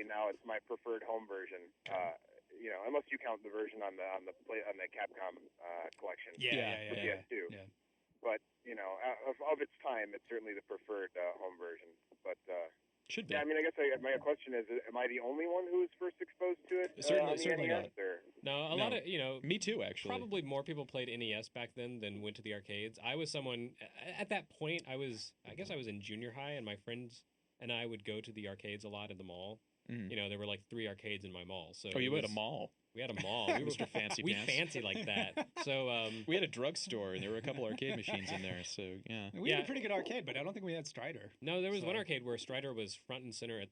now it's my preferred home version. Unless you count the version on the Capcom collection. Yeah. PS2. Yeah. But of its time, it's certainly the preferred home version. But should be. Yeah, I mean, I guess my question is: am I the only one who was first exposed to it? Certainly NES, not. Or? No, a lot of Me too, actually. Probably more people played NES back then than went to the arcades. I was someone at that point. I guess I was in junior high, and my friends and I would go to the arcades a lot at the mall. There were like 3 arcades in my mall. So you had a mall. We had a mall. We Mr. Fancy we Pants. fancy like that. So we had a drugstore, and there were a couple arcade machines in there. So yeah, we had a pretty good arcade, but I don't think we had Strider. No, there was one arcade where Strider was front and center at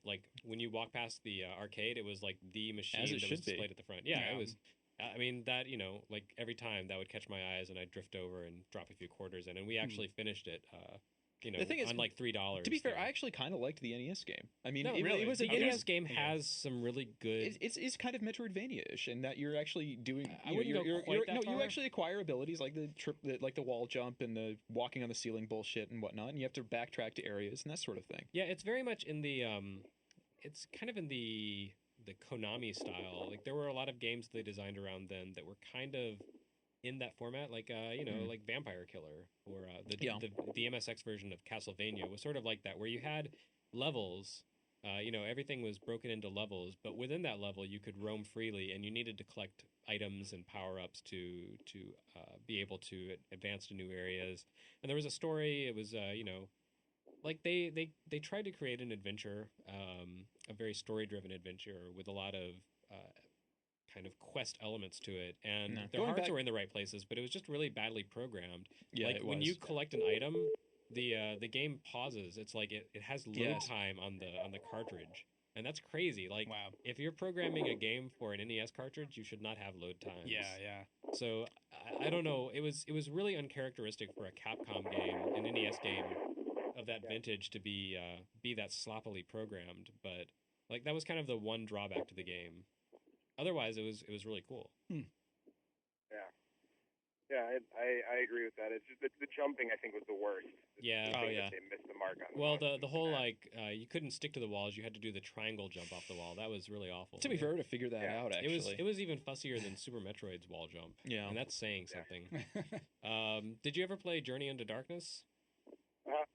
like when you walk past the arcade, it was like the machine As it that should was be. displayed at the front. Yeah, it was. I mean that like every time that would catch my eyes, and I'd drift over and drop a few quarters in, and we actually finished it. The thing is, on like $3. To be fair, I actually kind of liked the NES game. I mean, it was the NES game has some really good. It's kind of Metroidvania-ish in that you're actually doing. You actually acquire abilities like the wall jump and the walking on the ceiling bullshit and whatnot, and you have to backtrack to areas and that sort of thing. Yeah, it's very much in the. It's kind of in the Konami style. Like there were a lot of games they designed around then that were kind of in that format, like like Vampire Killer or the MSX version of Castlevania was sort of like that, where you had levels. Everything was broken into levels, but within that level you could roam freely, and you needed to collect items and power ups to be able to advance to new areas. And there was a story. It was like they tried to create an adventure, a very story driven adventure with a lot of kind of quest elements to it, and their hearts were in the right places, but it was just really badly programmed. Yeah, like when you collect an item, the game pauses. It's like it has load time on the cartridge, and that's crazy. Like, if you're programming a game for an NES cartridge, you should not have load times. Yeah. So I don't know. It was really uncharacteristic for a Capcom game, an NES game of that vintage, to be that sloppily programmed. But like that was kind of the one drawback to the game. Otherwise, it was really cool. Yeah, I agree with that. It's just the jumping, I think, was the worst. Yeah. They missed the mark on. Well, the whole you couldn't stick to the walls. You had to do the triangle jump off the wall. That was really awful. To be fair, to figure that out, actually, it was even fussier than Super Metroid's wall jump. Yeah, and that's saying something. Did you ever play Journey into Darkness?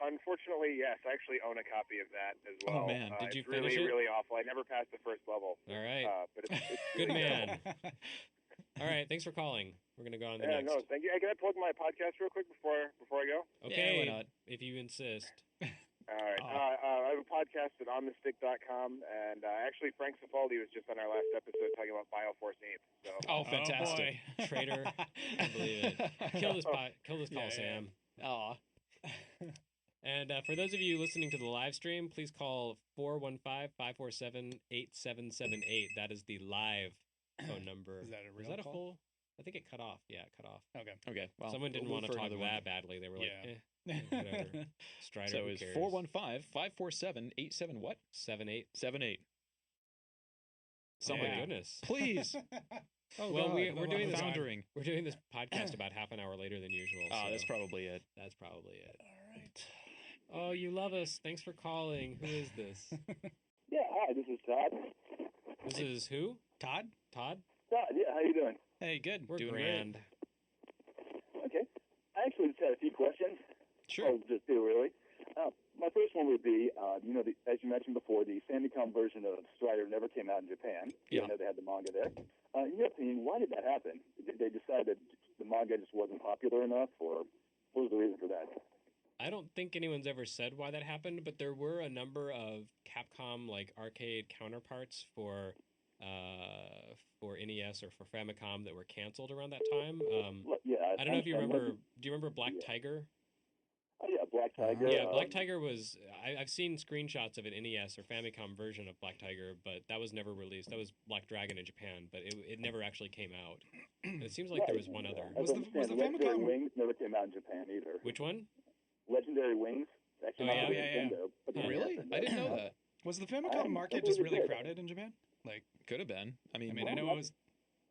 Unfortunately, yes. I actually own a copy of that as well. Oh man, did you finish it? Really, really awful. I never passed the first level. All right, but it's good really man. All right, thanks for calling. We're gonna go on to the next. No, thank you. Hey, can I plug my podcast real quick before I go? Okay, why not? If you insist. All right. I have a podcast at onthestick.com, and actually Frank Cifaldi was just on our last episode talking about Bioforce 8. So. Oh, fantastic! Traitor, I believe it. Kill this call, Sam. Aw. And for those of you listening to the live stream, please call 415-547-8778. That is the live phone number. Is that a real Was that call? a full? I think it cut off. Yeah, it cut off. Okay. Well, someone didn't want to talk that badly. They were like, whatever. Strider, so it's 415-547-87 what? 78. Oh my goodness. Please. Oh, well, we're doing this. Foundering. We're doing this podcast about half an hour later than usual. So that's probably it. That's probably it. All right. Oh, you love us. Thanks for calling. Who is this? Yeah, hi, this is Todd. This is who? Todd? Todd, yeah, how you doing? Hey, good. We're doing grand. Okay. I actually just had a few questions. Sure. Oh, just two, really. My first one would be, as you mentioned before, the Famicom version of Strider never came out in Japan. Yeah. Even though they had the manga there. In your opinion, why did that happen? Did they decide that the manga just wasn't popular enough, or what was the reason for that? I don't think anyone's ever said why that happened, but there were a number of Capcom like arcade counterparts for NES or for Famicom that were canceled around that time. I don't know if you remember. Do you remember Black Tiger? Oh yeah, Black Tiger. Yeah, Black Tiger was. I've seen screenshots of an NES or Famicom version of Black Tiger, but that was never released. That was Black Dragon in Japan, but it never actually came out. And it seems like there was one other. Was the Legendary Famicom Wings never came out in Japan either. Which one? Legendary Wings. That came out on Nintendo. But Really? I didn't know that. Was the Famicom market just really crowded in Japan? Like, Could have been. I mean, I know it was.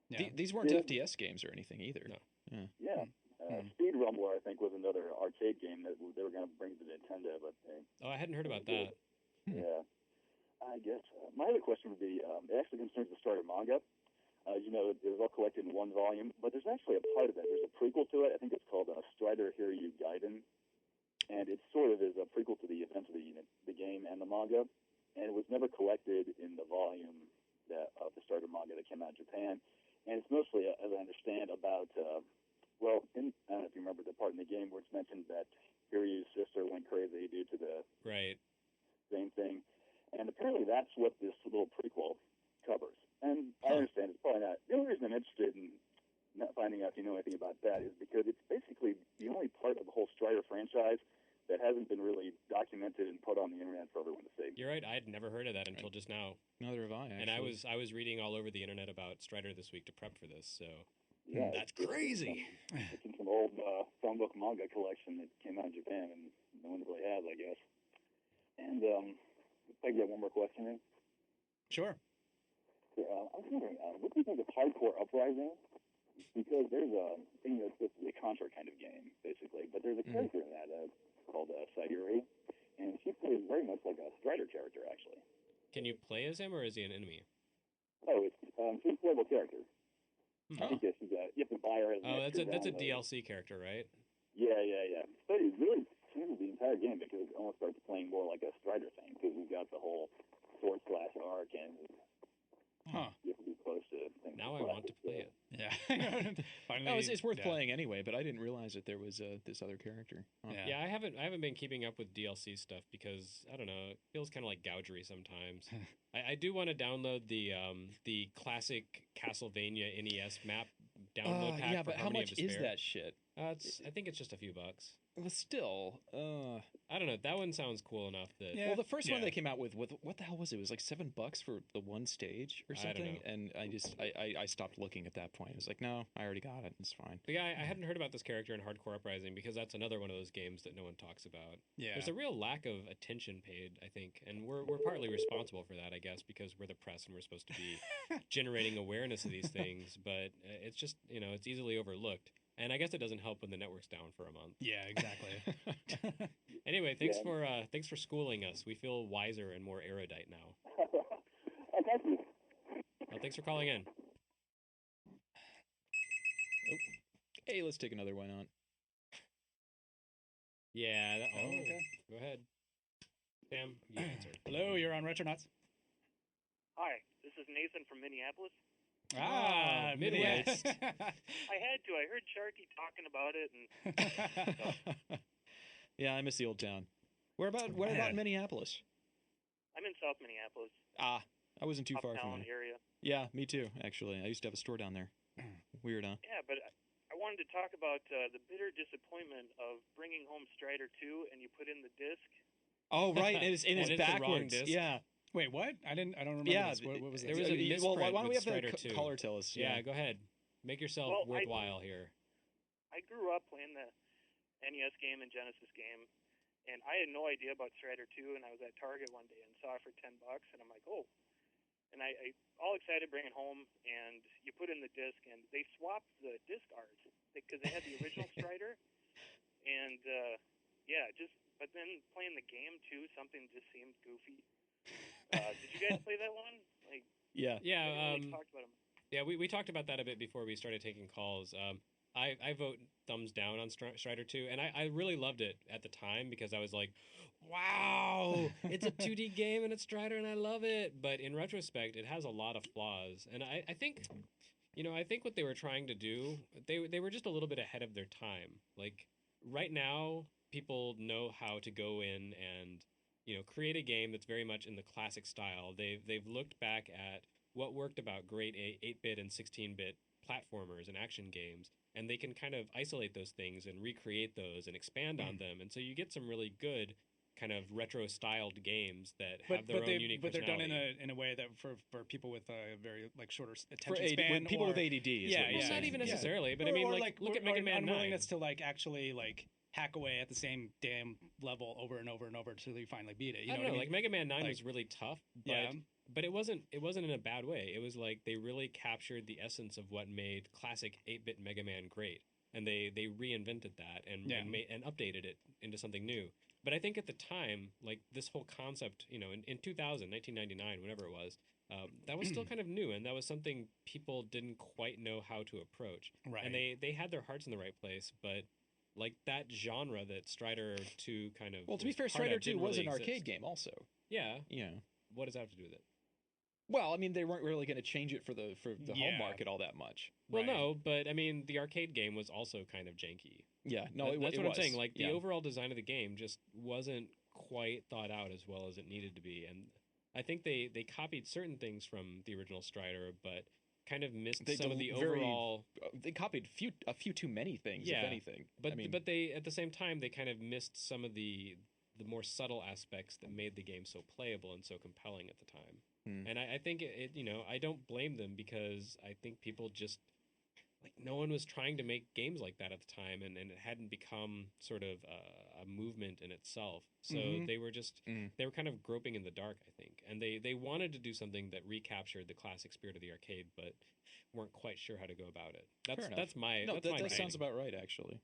Yeah. These weren't FDS games or anything either. No. Yeah. Speed Rumbler, I think, was another arcade game that they were going to bring to Nintendo, but Oh, I hadn't heard about that. yeah. I guess my other question would be, it actually concerns the Strider manga. It was all collected in one volume, but there's actually a part of it. There's a prequel to it. I think it's called Strider Hiryu Gaiden, and it sort of is a prequel to the events of the game and the manga, and it was never collected in the volume of the Strider manga that came out in Japan. And it's mostly, as I understand, about, I don't know if you remember the part in the game where it's mentioned that Hiryu's sister went crazy due to the same thing. And apparently that's what this little prequel covers. And I understand it's probably not. The only reason I'm interested in not finding out if you know anything about that is because it's basically the only part of the whole Strider franchise that hasn't been really documented and put on the internet for everyone to see. You're right. I had never heard of that until just now. Neither have I, actually. And I was reading all over the internet about Strider this week to prep for this, so Yeah, that's crazy. It's in some old phone book manga collection that came out in Japan and no one really has, I guess. And if I can get one more question in. Sure. I was wondering, what do you think of Hardcore Uprising? Because there's a thing that's supposed to be a Contra kind of game, basically, but there's a character in that called Sayuri, and she plays very much like a Strider character, actually. Can you play as him, or is he an enemy? Oh, she's a playable character. I think that you have to buy her as an that's a DLC character, right? Yeah. But it really changes the entire game because it almost starts playing more like a Strider thing because we've got the whole sword slash arc and you have to be close to things. Now I want to play it. Yeah. Finally, it's worth playing anyway, but I didn't realize that there was this other character. Oh. Yeah, I haven't been keeping up with DLC stuff because I don't know, it feels kind of like gougery sometimes. I do want to download the classic Castlevania NES map download pack. Yeah, but for how Harmony much of is Despair. that shit? I think it's just a few bucks. Well, still, I don't know. That one sounds cool enough that. Yeah. well, the first one they came out with what the hell was it? It was like $7 for the one stage or I don't something, know. and I stopped looking at that point. I was like, no, I already got it. It's fine. But yeah, I hadn't heard about this character in Hardcore Uprising because that's another one of those games that no one talks about. Yeah. There's a real lack of attention paid, I think, and we're partly responsible for that, I guess, because we're the press and we're supposed to be generating awareness of these things. But it's just it's easily overlooked, and I guess it doesn't help when the network's down for a month. Yeah, exactly. Anyway, thanks for schooling us. We feel wiser and more erudite now. Thank you. Well, thanks for calling in. Hey, let's take another one on. Yeah. Okay. Go ahead, Sam. You answer. Hello, you're on Retronauts. Hi, this is Nathan from Minneapolis. Midwest. I had to. I heard Sharky talking about it, and Yeah, I miss the old town. Where about Minneapolis? I'm in South Minneapolis, I wasn't too far from uptown there. area. Yeah, me too. Actually, I used to have a store down there. Weird, huh? Yeah, but I wanted to talk about the bitter disappointment of bringing home Strider 2, and you put in the disc. Oh, right, and it's it's the wrong backwards. disc. Yeah, Wait, what? I don't remember yeah. this. What was There this? was a well, why misprint don't we with have Strider the 2. caller tell us? Yeah, go ahead. Make yourself Well, worthwhile here. I grew up playing the NES game and Genesis game, and I had no idea about Strider 2, and I was at Target one day and saw it for $10, and I'm like, oh. And I all excited, bring it home, and you put in the disc, and they swapped the disc art because they had the original Strider, and but then playing the game too, something just seemed goofy. Did you guys play that one? Like, Yeah. Yeah. we talked about them. Yeah, we talked about that a bit before we started taking calls. I vote thumbs down on Strider 2, and I really loved it at the time because I was like, wow, it's a 2D game and it's Strider and I love it. But in retrospect, it has a lot of flaws. And I think, I think what they were trying to do, they were just a little bit ahead of their time. Like right now, people know how to go in and, create a game that's very much in the classic style. They've looked back at what worked about great 8-bit and 16-bit platformers and action games, and they can kind of isolate those things and recreate those and expand on them. And so you get some really good kind of retro-styled games that have their own unique but they're done personality. in a way that for people with a very shorter For attention span, people or, with ADD. Is Yeah, what you're yeah. Well, not saying. even Yeah. necessarily, but or, I mean, or look at Mega Man 9. unwillingness to actually hack away at the same damn level over and over and over until you finally beat it. You I know don't what know, I mean? like Mega Man 9 Like- was really tough, but Yeah. but it wasn't in a bad way. It was like they really captured the essence of what made classic 8-bit Mega Man great, and they reinvented that and Yeah. and updated it into something new. But I think at the time, like this whole concept, in 2000, 1999, whatever it was, that was still kind of new, and that was something people didn't quite know how to approach. Right. And they had their hearts in the right place, but like that genre that Strider 2 kind of Well, to be was fair, part of Strider 2 didn't was really an arcade exist. game also. Yeah. Yeah. What does that have to do with it? Well, I mean, they weren't really going to change it for the Yeah. home market all that much. Well, Right. no, but I mean, the arcade game was also kind of janky. Yeah, no, That's it what was. I'm saying. Like the Yeah. overall design of the game just wasn't quite thought out as well as it needed to be, and I think they copied certain things from the original Strider, but kind of missed They some of the very- overall. They copied a few too many things, Yeah, if anything. But I mean, but they at the same time they kind of missed some of the more subtle aspects that made the game so playable and so compelling at the time. And I think it I don't blame them, because I think people just like no one was trying to make games like that at the time, and it hadn't become sort of a movement in itself. So Mhm. they were just they were kind of groping in the dark, I think, and they wanted to do something that recaptured the classic spirit of the arcade, but weren't quite sure how to go about it. Fair enough. That's my no, that's that, my that sounds opinion. about right, actually.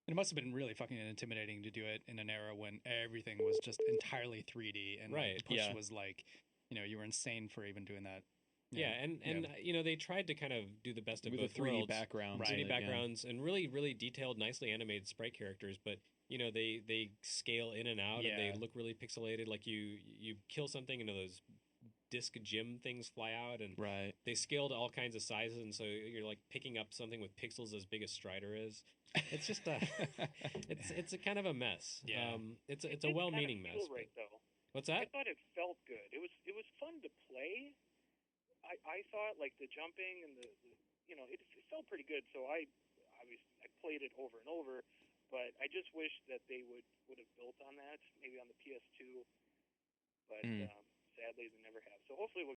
It must have been really fucking intimidating to do it in an era when everything was just entirely 3D, and Right. push Yeah. was like, you were insane for even doing that. Yeah, and they tried to kind of do the best of With the both 3D worlds. backgrounds. Right. 3D and it, yeah. backgrounds and really, really detailed, nicely animated sprite characters, but they scale in and out, and Yeah. they look really pixelated. Like you kill something, and those disc gem things fly out, and Right. they scale to all kinds of sizes, and so you're like picking up something with pixels as big as Strider is. It's just it's a kind of a mess. Yeah. It's It a did well-meaning kinda mess. feel right, though. What's I that? thought it felt good. It was fun to play. I thought like the jumping and the it felt pretty good. So I played it over and over, but I just wish that they would have built on that, maybe on the PS2. But sadly, they never have. So hopefully we'll